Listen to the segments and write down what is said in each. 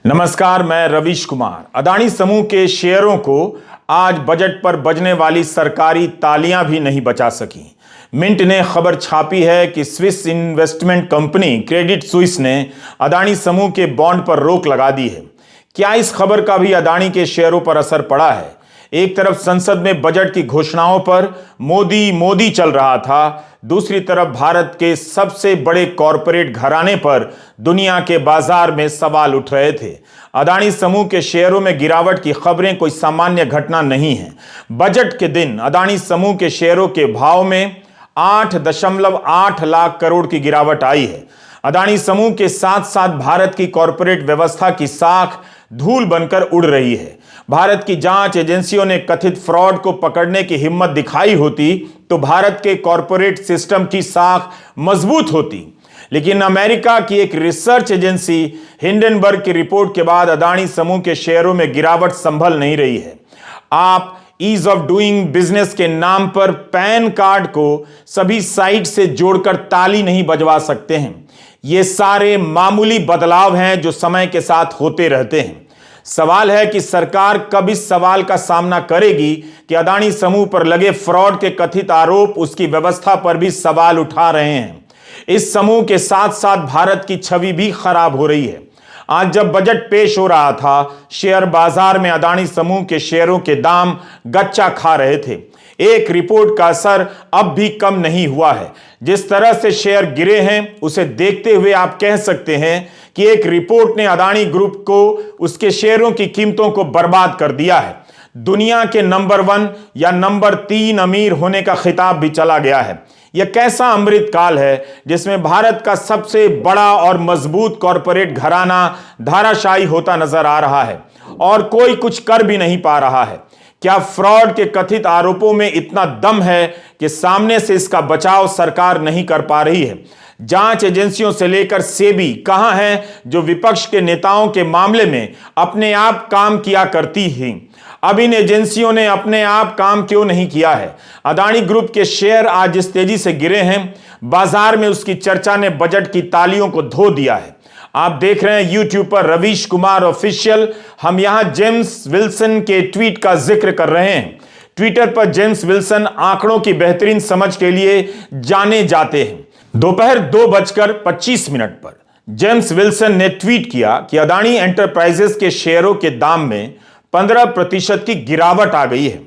नमस्कार, मैं रवीश कुमार। अदानी समूह के शेयरों को आज बजट पर बजने वाली सरकारी तालियां भी नहीं बचा सकी। मिंट ने खबर छापी है कि Swiss investment company Credit Suisse ने अदानी समूह के बॉन्ड पर रोक लगा दी है। क्या इस खबर का भी अदानी के शेयरों पर असर पड़ा है? एक तरफ संसद में बजट की घोषणाओं पर मोदी मोदी चल रहा था, दूसरी तरफ भारत के सबसे बड़े कॉरपोरेट घराने पर दुनिया के बाजार में सवाल उठ रहे थे। अदानी समूह के शेयरों में गिरावट की खबरें कोई सामान्य घटना नहीं है। बजट के दिन अदानी समूह के शेयरों के भाव में 8.8 लाख करोड़ की गिरावट आई है। अदानी समूह के साथ साथ भारत की कॉरपोरेट व्यवस्था की साख धूल बनकर उड़ रही है। भारत की जांच एजेंसियों ने कथित फ्रॉड को पकड़ने की हिम्मत दिखाई होती तो भारत के कॉरपोरेट सिस्टम की साख मजबूत होती, लेकिन अमेरिका की एक रिसर्च एजेंसी हिंडनबर्ग की रिपोर्ट के बाद अदानी समूह के शेयरों में गिरावट संभल नहीं रही है। आप ईज ऑफ डूइंग बिजनेस के नाम पर पैन कार्ड को सभी साइट से जोड़कर ताली नहीं बजवा सकते हैं। ये सारे मामूली बदलाव हैं जो समय के साथ होते रहते हैं। सवाल है कि सरकार कब इस सवाल का सामना करेगी कि अदानी समूह पर लगे फ्रॉड के कथित आरोप उसकी व्यवस्था पर भी सवाल उठा रहे हैं। इस समूह के साथ साथ भारत की छवि भी खराब हो रही है। आज जब बजट पेश हो रहा था, शेयर बाजार में अदानी समूह के शेयरों के दाम गच्चा खा रहे थे। एक रिपोर्ट का असर अब भी कम नहीं हुआ है। जिस तरह से शेयर गिरे हैं, उसे देखते हुए आप कह सकते हैं कि एक रिपोर्ट ने अदानी ग्रुप को, उसके शेयरों की कीमतों को बर्बाद कर दिया है। दुनिया के नंबर 1 या नंबर 3 अमीर होने का खिताब भी चला गया है। यह कैसा अमृत काल है जिसमें भारत का सबसे बड़ा और मजबूत कॉरपोरेट घराना धाराशायी होता नजर आ रहा है और कोई कुछ कर भी नहीं पा रहा है। क्या फ्रॉड के कथित आरोपों में इतना दम है कि सामने से इसका बचाव सरकार नहीं कर पा रही है? जांच एजेंसियों से लेकर सेबी कहां है जो विपक्ष के नेताओं के मामले में अपने आप काम किया करती थी? अब इन एजेंसियों ने अपने आप काम क्यों नहीं किया है? अदानी ग्रुप के शेयर आज जिस तेजी से गिरे हैं, बाजार में उसकी चर्चा ने बजट की तालियों को धो दिया है। आप देख रहे हैं YouTube पर रवीश कुमार ऑफिशियल। हम यहां जेम्स विल्सन के ट्वीट का जिक्र कर रहे हैं। ट्विटर पर जेम्स विल्सन आंकड़ों की बेहतरीन समझ के लिए जाने जाते हैं। दोपहर 2:25 पर जेम्स विल्सन ने ट्वीट किया कि अदानी एंटरप्राइजेस के शेयरों के दाम में 15% की गिरावट आ गई है।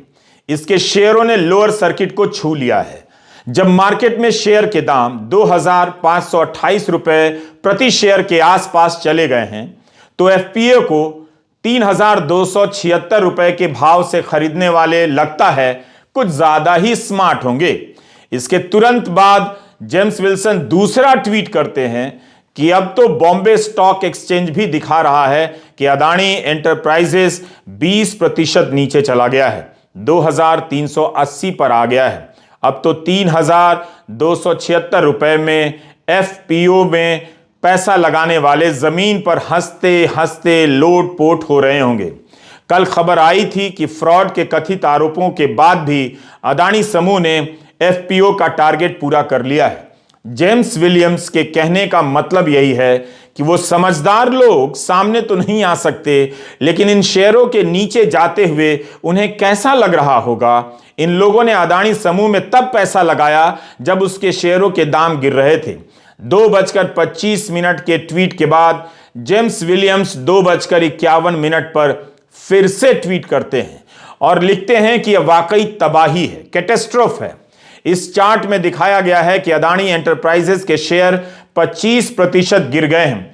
इसके शेयरों ने लोअर सर्किट को छू लिया है। जब मार्केट में शेयर के दाम 2,528 रुपए प्रति शेयर के आसपास चले गए हैं, तो एफपीओ को 3,276 रुपए के भाव से खरीदने वाले लगता है कुछ ज्यादा ही स्मार्ट होंगे। इसके तुरंत बाद जेम्स विल्सन दूसरा ट्वीट करते हैं कि अब तो बॉम्बे स्टॉक एक्सचेंज भी दिखा रहा है कि अदानी एंटरप्राइजेस 20% नीचे चला गया है, 2,380 पर आ गया है। अब तो 3,276 रुपए में एफपीओ में पैसा लगाने वाले जमीन पर हंसते हंसते लोट पोट हो रहे होंगे। कल खबर आई थी कि फ्रॉड के कथित आरोपों के बाद भी अदानी समूह ने एफपीओ का टारगेट पूरा कर लिया है। जेम्स विलियम्स के कहने का मतलब यही है कि वो समझदार लोग सामने तो नहीं आ सकते, लेकिन इन शेयरों के नीचे जाते हुए उन्हें कैसा लग रहा होगा। इन लोगों ने अदानी समूह में तब पैसा लगाया जब उसके शेयरों के दाम गिर रहे थे। 2:25 के ट्वीट के बाद जेम्स विलियम्स 2:51 पर फिर से ट्वीट करते हैं और लिखते हैं कि यह वाकई तबाही है, कैटेस्ट्रोफ है। इस चार्ट में दिखाया गया है कि अदानी एंटरप्राइजेस के शेयर 25% गिर गए हैं।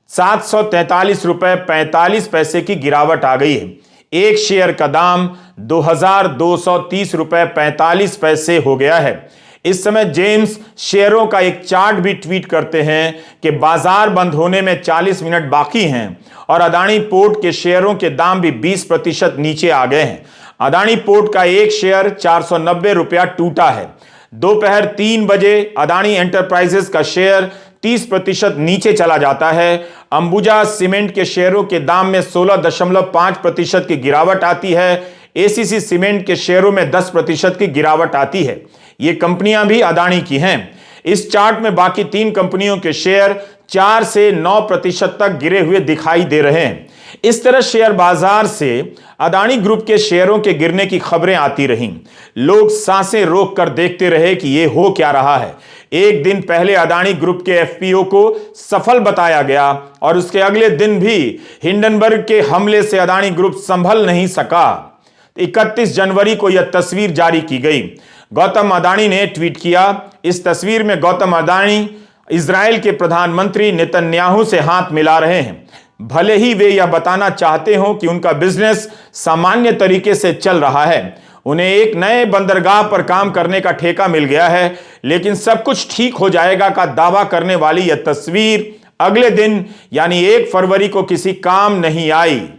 743 रुपए 45 पैसे की गिरावट आ गई है। एक शेयर का दाम 2,230 रुपए 45 पैसे हो गया है। इस समय जेम्स शेयरों का एक चार्ट भी ट्वीट करते हैं कि बाजार बंद होने में 40 मिनट बाकी हैं और अदानी पोर्ट के शेयरों के दाम भी 20% नीचे आ गए हैं। अदानी पोर्ट का एक शेयर 490 रुपया टूटा है। दोपहर 3 बजे अदानी एंटरप्राइजेस का शेयर 30% नीचे चला जाता है। अंबुजा सीमेंट के शेयरों के दाम में 16.5% की गिरावट आती है। एसीसी सीमेंट के शेयरों में 10% की गिरावट आती है। ये कंपनियां भी अदानी की हैं। इस चार्ट में बाकी 3 कंपनियों के शेयर 4 से 9% तक गिरे हुए दिखाई दे रहे हैं। इस तरह शेयर बाजार से अदानी ग्रुप के शेयरों के गिरने की खबरें आती रहीं। लोग सांसें रोक कर देखते रहे कि यह हो क्या रहा है। एक दिन पहले अदानी ग्रुप के एफपीओ को सफल बताया गया और उसके अगले दिन भी हिंडनबर्ग के हमले से अदानी ग्रुप संभल नहीं सका। 31 जनवरी को यह तस्वीर जारी की गई। गौतम अदानी ने ट्वीट किया। इस तस्वीर में गौतम अदानी इजराइल के प्रधानमंत्री नेतन्याहू से हाथ मिला रहे हैं। भले ही वे यह बताना चाहते हो कि उनका बिजनेस सामान्य तरीके से चल रहा है, उन्हें एक नए बंदरगाह पर काम करने का ठेका मिल गया है, लेकिन सब कुछ ठीक हो जाएगा का दावा करने वाली यह तस्वीर अगले दिन यानी 1 फरवरी को किसी काम नहीं आई।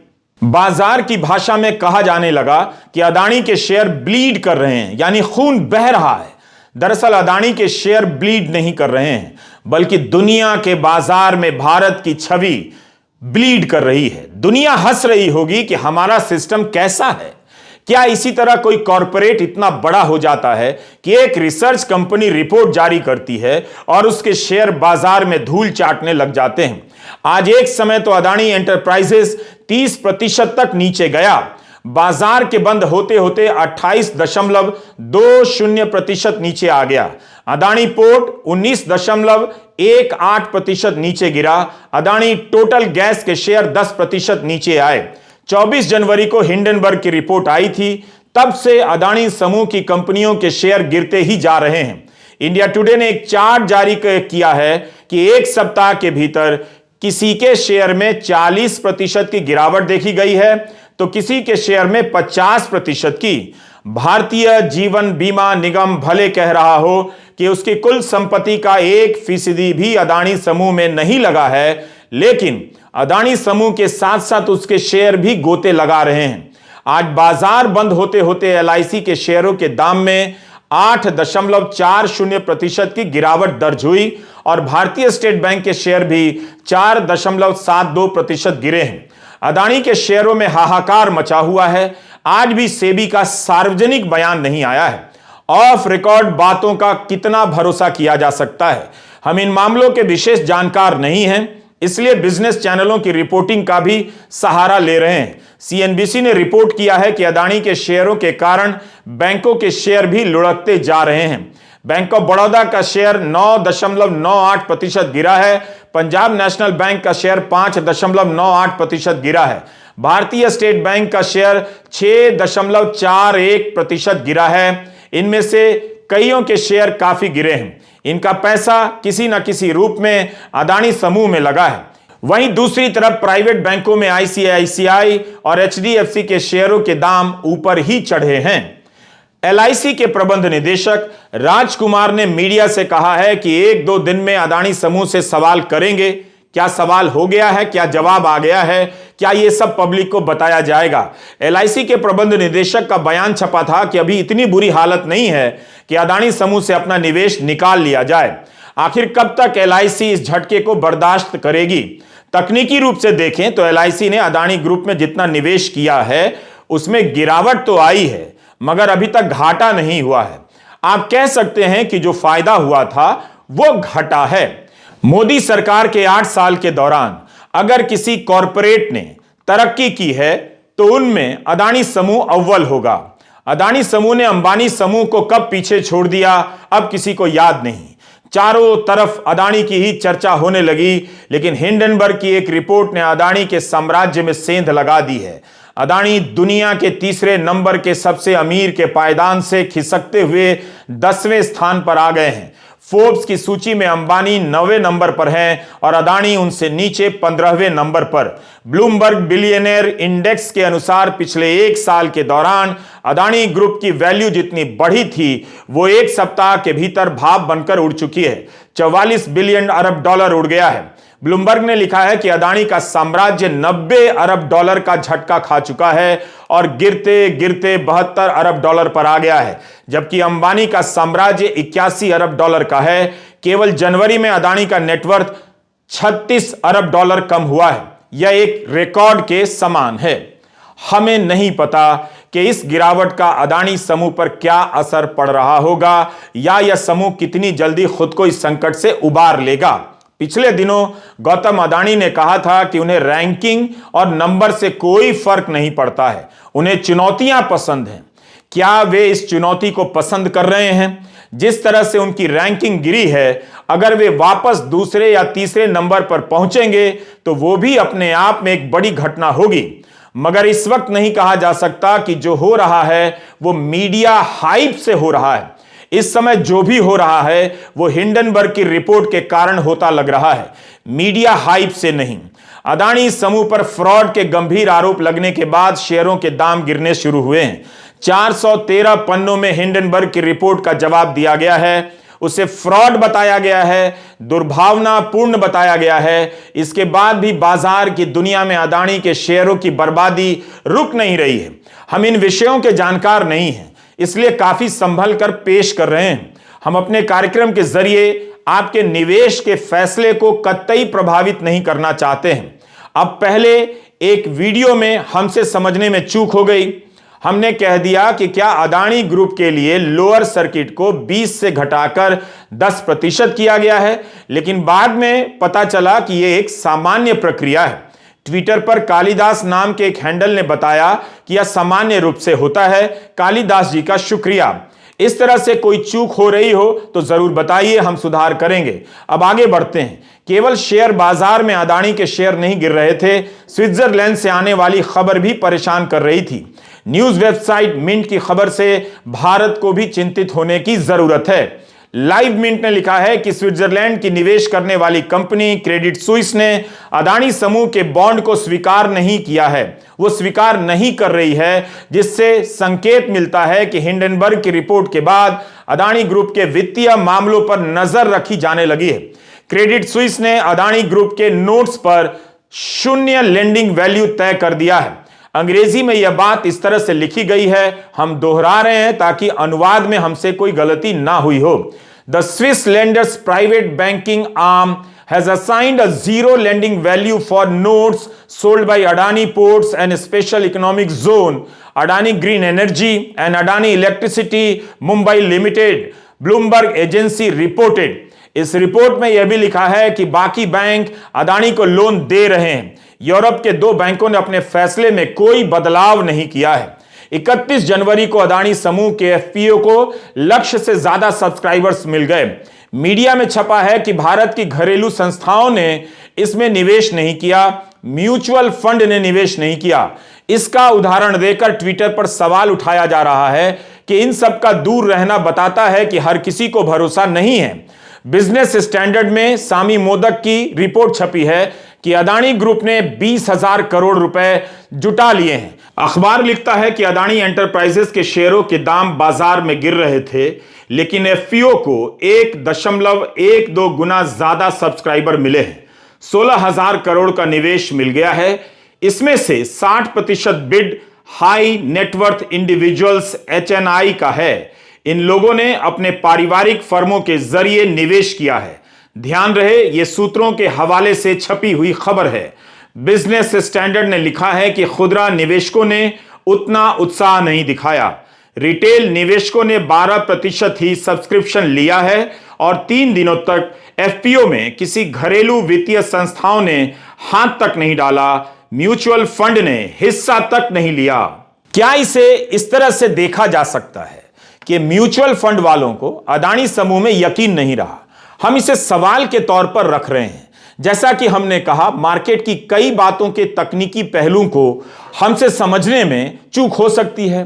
बाजार की भाषा में कहा जाने लगा कि अदानी के शेयर ब्लीड कर रहे हैं, यानी खून बह रहा है। दरअसल अदानी के शेयर ब्लीड नहीं कर रहे हैं, बल्कि दुनिया के बाजार में भारत की छवि ब्लीड कर रही है। दुनिया हंस रही होगी कि हमारा सिस्टम कैसा है। क्या इसी तरह कोई कॉरपोरेट इतना बड़ा हो जाता है कि एक रिसर्च कंपनी रिपोर्ट जारी करती है और उसके शेयर बाजार में धूल चाटने लग जाते हैं। आज एक समय तो अदानी एंटरप्राइजेस 30% तक नीचे गया। बाजार के बंद होते होते 28.20% नीचे आ गया। अदानी पोर्ट 19.18% नीचे गिरा। अदानी टोटल गैस के शेयर 10% नीचे आए। 24 जनवरी को हिंडनबर्ग की रिपोर्ट आई थी। तब से अदानी समूह की कंपनियों के शेयर गिरते ही जा रहे हैं। इंडिया टुडे ने एक चार्ट जारी किया है कि एक सप्ताह के भीतर किसी के शेयर में 40% की गिरावट देखी गई है तो किसी के शेयर में 50% की। भारतीय जीवन बीमा निगम भले कह रहा हो कि उसकी कुल संपत्ति का 1% भी अदानी समूह में नहीं लगा है, लेकिन अदानी समूह के साथ साथ उसके शेयर भी गोते लगा रहे हैं। आज बाजार बंद होते होते एलआईसी के शेयरों के दाम में 8.40% की गिरावट दर्ज हुई और भारतीय स्टेट बैंक के शेयर भी 4.72% गिरे हैं। अदानी के शेयरों में हाहाकार मचा हुआ है। आज भी सेबी का सार्वजनिक बयान नहीं आया है। ऑफ रिकॉर्ड बातों का कितना भरोसा किया जा सकता है? हम इन मामलों के विशेष जानकार नहीं हैं, इसलिए बिजनेस चैनलों की रिपोर्टिंग का भी सहारा ले रहे हैं। सीएनबीसी ने रिपोर्ट किया है कि अदानी के शेयरों के कारण बैंकों के शेयर भी लुढ़कते जा रहे हैं। बैंक ऑफ बड़ौदा का शेयर 9.98% गिरा है। पंजाब नेशनल बैंक का शेयर 5.98% गिरा है। भारतीय स्टेट बैंक का शेयर 6.41% गिरा है। इनमें से कईयों के शेयर काफी गिरे हैं। इनका पैसा किसी न किसी रूप में अदानी समूह में लगा है। वहीं दूसरी तरफ प्राइवेट बैंकों में आईसीआईसीआई और एचडीएफसी के शेयरों के दाम ऊपर ही चढ़े हैं। एलआईसी के प्रबंध निदेशक राजकुमार ने मीडिया से कहा है कि 1-2 दिन में अदानी समूह से सवाल करेंगे। क्या सवाल हो गया है? क्या जवाब आ गया है? क्या यह सब पब्लिक को बताया जाएगा? एलआईसी के प्रबंध निदेशक का बयान छपा था कि अभी इतनी बुरी हालत नहीं है कि अदानी समूह से अपना निवेश निकाल लिया जाए। आखिर कब तक एलआईसी इस झटके को बर्दाश्त करेगी? तकनीकी रूप से देखें तो एलआईसी ने अदानी ग्रुप में जितना निवेश किया है उसमें गिरावट तो आई है, मगर अभी तक घाटा नहीं हुआ है। आप कह सकते हैं कि जो फायदा हुआ था वो घटा है। मोदी सरकार के 8 साल के दौरान अगर किसी कॉरपोरेट ने तरक्की की है तो उनमें अदानी समूह अव्वल होगा। अदानी समूह ने अंबानी समूह को कब पीछे छोड़ दिया, अब किसी को याद नहीं। चारों तरफ अदानी की ही चर्चा होने लगी, लेकिन हिंडनबर्ग की एक रिपोर्ट ने अदानी के साम्राज्य में सेंध लगा दी है। अदानी दुनिया के तीसरे नंबर के सबसे अमीर के पायदान से खिसकते हुए 10वें स्थान पर आ गए हैं। फोर्ब्स की सूची में अंबानी 9वें नंबर पर हैं और अदानी उनसे नीचे 15वें नंबर पर। ब्लूमबर्ग बिलियनेयर इंडेक्स के अनुसार पिछले 1 साल के दौरान अदानी ग्रुप की वैल्यू जितनी बढ़ी थी वो 1 सप्ताह के भीतर भाप बनकर उड़ चुकी है। 44 बिलियन अरब डॉलर उड़ गया है। ब्लूमबर्ग ने लिखा है कि अदानी का साम्राज्य 90 अरब डॉलर का झटका खा चुका है और गिरते गिरते 72 अरब डॉलर पर आ गया है, जबकि अंबानी का साम्राज्य 81 अरब डॉलर का है। केवल जनवरी में अदानी का नेटवर्थ 36 अरब डॉलर कम हुआ है। यह एक रिकॉर्ड के समान है। हमें नहीं पता कि इस गिरावट का अदानी समूह पर क्या असर पड़ रहा होगा या यह समूह कितनी जल्दी खुद को इस संकट से उबार लेगा। पिछले दिनों गौतम अडानी ने कहा था कि उन्हें रैंकिंग और नंबर से कोई फर्क नहीं पड़ता है, उन्हें चुनौतियां पसंद हैं। क्या वे इस चुनौती को पसंद कर रहे हैं? जिस तरह से उनकी रैंकिंग गिरी है, अगर वे वापस दूसरे या तीसरे नंबर पर पहुंचेंगे तो वो भी अपने आप में एक बड़ी घटना होगी। मगर इस वक्त नहीं कहा जा सकता कि जो हो रहा है वो मीडिया हाइप से हो रहा है। इस समय जो भी हो रहा है वो हिंडनबर्ग की रिपोर्ट के कारण होता लग रहा है, मीडिया हाइप से नहीं। अडानी समूह पर फ्रॉड के गंभीर आरोप लगने के बाद शेयरों के दाम गिरने शुरू हुए हैं। 413 पन्नों में हिंडनबर्ग की रिपोर्ट का जवाब दिया गया है, उसे फ्रॉड बताया गया है, दुर्भावनापूर्ण बताया गया है। इसके बाद भी बाजार की दुनिया में अडानी के शेयरों की बर्बादी रुक नहीं रही है। हम इन विषयों के जानकार नहीं हैं, इसलिए काफी संभल कर पेश कर रहे हैं। हम अपने कार्यक्रम के जरिए आपके निवेश के फैसले को कतई प्रभावित नहीं करना चाहते हैं। अब पहले एक वीडियो में हमसे समझने में चूक हो गई। हमने कह दिया कि क्या अडानी ग्रुप के लिए लोअर सर्किट को 20 से घटाकर 10% किया गया है, लेकिन बाद में पता चला कि यह एक सामान्य प्रक्रिया है। ट्विटर पर कालिदास नाम के एक हैंडल ने बताया कि यह सामान्य रूप से होता है। कालिदास जी का शुक्रिया। इस तरह से कोई चूक हो रही हो तो जरूर बताइए, हम सुधार करेंगे। अब आगे बढ़ते हैं। केवल शेयर बाजार में अडानी के शेयर नहीं गिर रहे थे, स्विट्जरलैंड से आने वाली खबर भी परेशान कर रही थी। न्यूज वेबसाइट मिंट की खबर से भारत को भी चिंतित होने की जरूरत है। लाइव मिंट ने लिखा है कि स्विट्जरलैंड की निवेश करने वाली कंपनी क्रेडिट स्विस ने अडानी समूह के बॉन्ड को स्वीकार नहीं किया है, वो स्वीकार नहीं कर रही है, जिससे संकेत मिलता है कि हिंडनबर्ग की रिपोर्ट के बाद अडानी ग्रुप के वित्तीय मामलों पर नजर रखी जाने लगी है। क्रेडिट स्विस ने अडानी ग्रुप के नोट्स पर 0 लेंडिंग वैल्यू तय कर दिया है। अंग्रेजी में यह बात इस तरह से लिखी गई है, हम दोहरा रहे हैं ताकि अनुवाद में हमसे कोई गलती ना हुई हो। The Swiss lenders private banking arm has assigned a 0 lending value for notes sold by Adani Ports and Special Economic Zone, Adani Green Energy and Adani Electricity Mumbai Limited, Bloomberg Agency reported। इस report में यह भी लिखा है कि बाकी bank Adani को loan दे रहे हैं। यूरोप के 2 बैंकों ने अपने फैसले में कोई बदलाव नहीं किया है। 31 जनवरी को अडानी समूह के एफपीओ को लक्ष्य से ज्यादा सब्सक्राइबर्स मिल गए। मीडिया में छपा है कि भारत की घरेलू संस्थाओं ने इसमें निवेश नहीं किया, म्यूचुअल फंड ने निवेश नहीं किया। इसका उदाहरण देकर ट्विटर पर सवाल उठाया जा रहा है कि इन सब का दूर रहना बताता है कि हर किसी को भरोसा नहीं है। बिजनेस स्टैंडर्ड में सामी मोदक की रिपोर्ट छपी है कि अडानी ग्रुप ने 20,000 करोड़ रुपए जुटा लिए हैं। अखबार लिखता है कि अडानी एंटरप्राइजेस के शेयरों के दाम बाजार में गिर रहे थे, लेकिन एफपीओ को 1.12 गुना ज्यादा सब्सक्राइबर मिले हैं। 16,000 करोड़ का निवेश मिल गया है। इसमें से 60% bid high net worth individuals HNI का है। इन लोगों ने अपने पारिवारिक फर्मों के जरिए निवेश किया है। ध्यान रहे, यह सूत्रों के हवाले से छपी हुई खबर है। बिजनेस स्टैंडर्ड ने लिखा है कि खुदरा निवेशकों ने उतना उत्साह नहीं दिखाया। रिटेल निवेशकों ने 12% ही सब्सक्रिप्शन लिया है और 3 दिनों तक एफपीओ में किसी घरेलू वित्तीय संस्थाओं ने हाथ तक नहीं डाला, म्यूचुअल फंड ने हिस्सा तक नहीं लिया। क्या इसे इस तरह से देखा जा सकता है कि म्यूचुअल फंड वालों को अडानी समूह में यकीन नहीं रहा? हम इसे सवाल के तौर पर रख रहे हैं। जैसा कि हमने कहा, मार्केट की कई बातों के तकनीकी पहलुओं को हमसे समझने में चूक हो सकती है,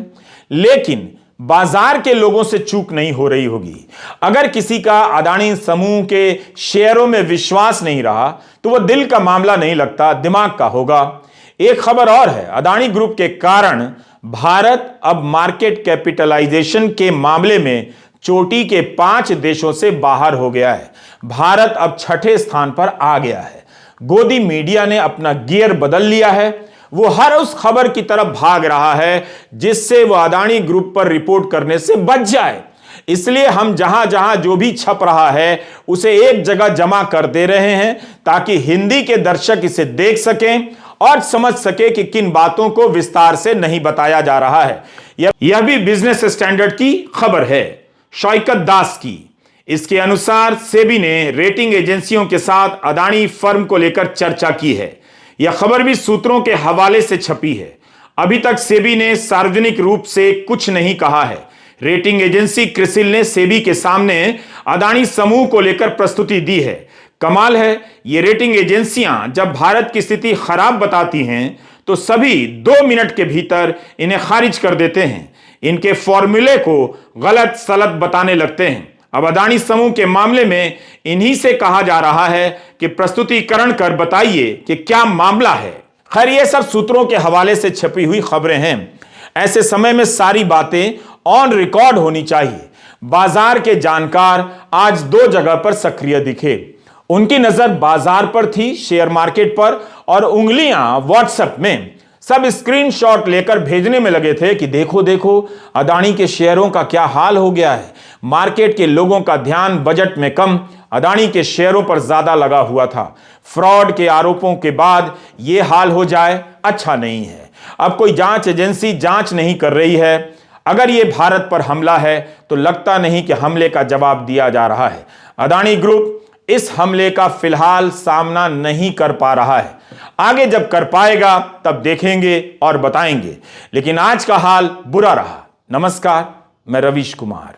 लेकिन बाजार के लोगों से चूक नहीं हो रही होगी। अगर किसी का अडानी समूह के शेयरों में विश्वास नहीं रहा तो वह दिल का मामला नहीं लगता, दिमाग का होगा। एक खबर और है, अडानी ग्रुप के कारण भारत अब मार्केट कैपिटलाइजेशन के मामले में चोटी के 5 देशों से बाहर हो गया है। भारत अब 6ठे स्थान पर आ गया है। गोदी मीडिया ने अपना गियर बदल लिया है। वो हर उस खबर की तरफ भाग रहा है जिससे वो अडानी ग्रुप पर रिपोर्ट करने से बच जाए। इसलिए हम जहां जहां जो भी छप रहा है उसे एक जगह जमा कर दे रहे हैं ताकि हिंदी के दर्शक इसे देख सकें और समझ सके कि किन बातों को विस्तार से नहीं बताया जा रहा है। यह भी बिजनेस स्टैंडर्ड की खबर है, शौकत दास की। इसके अनुसार सेबी ने रेटिंग एजेंसियों के साथ अदानी फर्म को लेकर चर्चा की है। यह खबर भी सूत्रों के हवाले से छपी है। अभी तक सेबी ने सार्वजनिक रूप से कुछ नहीं कहा है। रेटिंग एजेंसी क्रिसिल ने सेबी के सामने अदानी समूह को लेकर प्रस्तुति दी है। कमाल है, ये रेटिंग एजेंसियां जब भारत की स्थिति खराब बताती हैं तो सभी 2 मिनट के भीतर इन्हें खारिज कर देते हैं। इनके फॉर्मूले को गलत सलत बताने लगते हैं। अब अदानी समूह के मामले में इन्हीं से कहा जा रहा है कि प्रस्तुतिकरण कर बताइए कि क्या मामला है। खैर, ये सब सूत्रों के हवाले से छपी हुई खबरें हैं। ऐसे समय में सारी बातें ऑन रिकॉर्ड होनी चाहिए। बाजार के जानकार आज 2 जगह पर सक्रिय दिखे। उनकी नजर बाजार पर थी, शेयर मार्केट पर, और उंगलियां व्हाट्सएप में। सब स्क्रीनशॉट लेकर भेजने में लगे थे कि देखो देखो अदानी के शेयरों का क्या हाल हो गया है। मार्केट के लोगों का ध्यान बजट में कम, अदानी के शेयरों पर ज्यादा लगा हुआ था। फ्रॉड के आरोपों के बाद यह हाल हो जाए अच्छा नहीं है। अब कोई जांच एजेंसी जांच नहीं कर रही है। अगर यह भारत पर हमला है तो लगता नहीं कि हमले का जवाब दिया जा रहा है। अदानी ग्रुप इस हमले का फिलहाल सामना नहीं कर पा रहा है। आगे जब कर पाएगा तब देखेंगे और बताएंगे। लेकिन आज का हाल बुरा रहा। नमस्कार, मैं रवीश कुमार।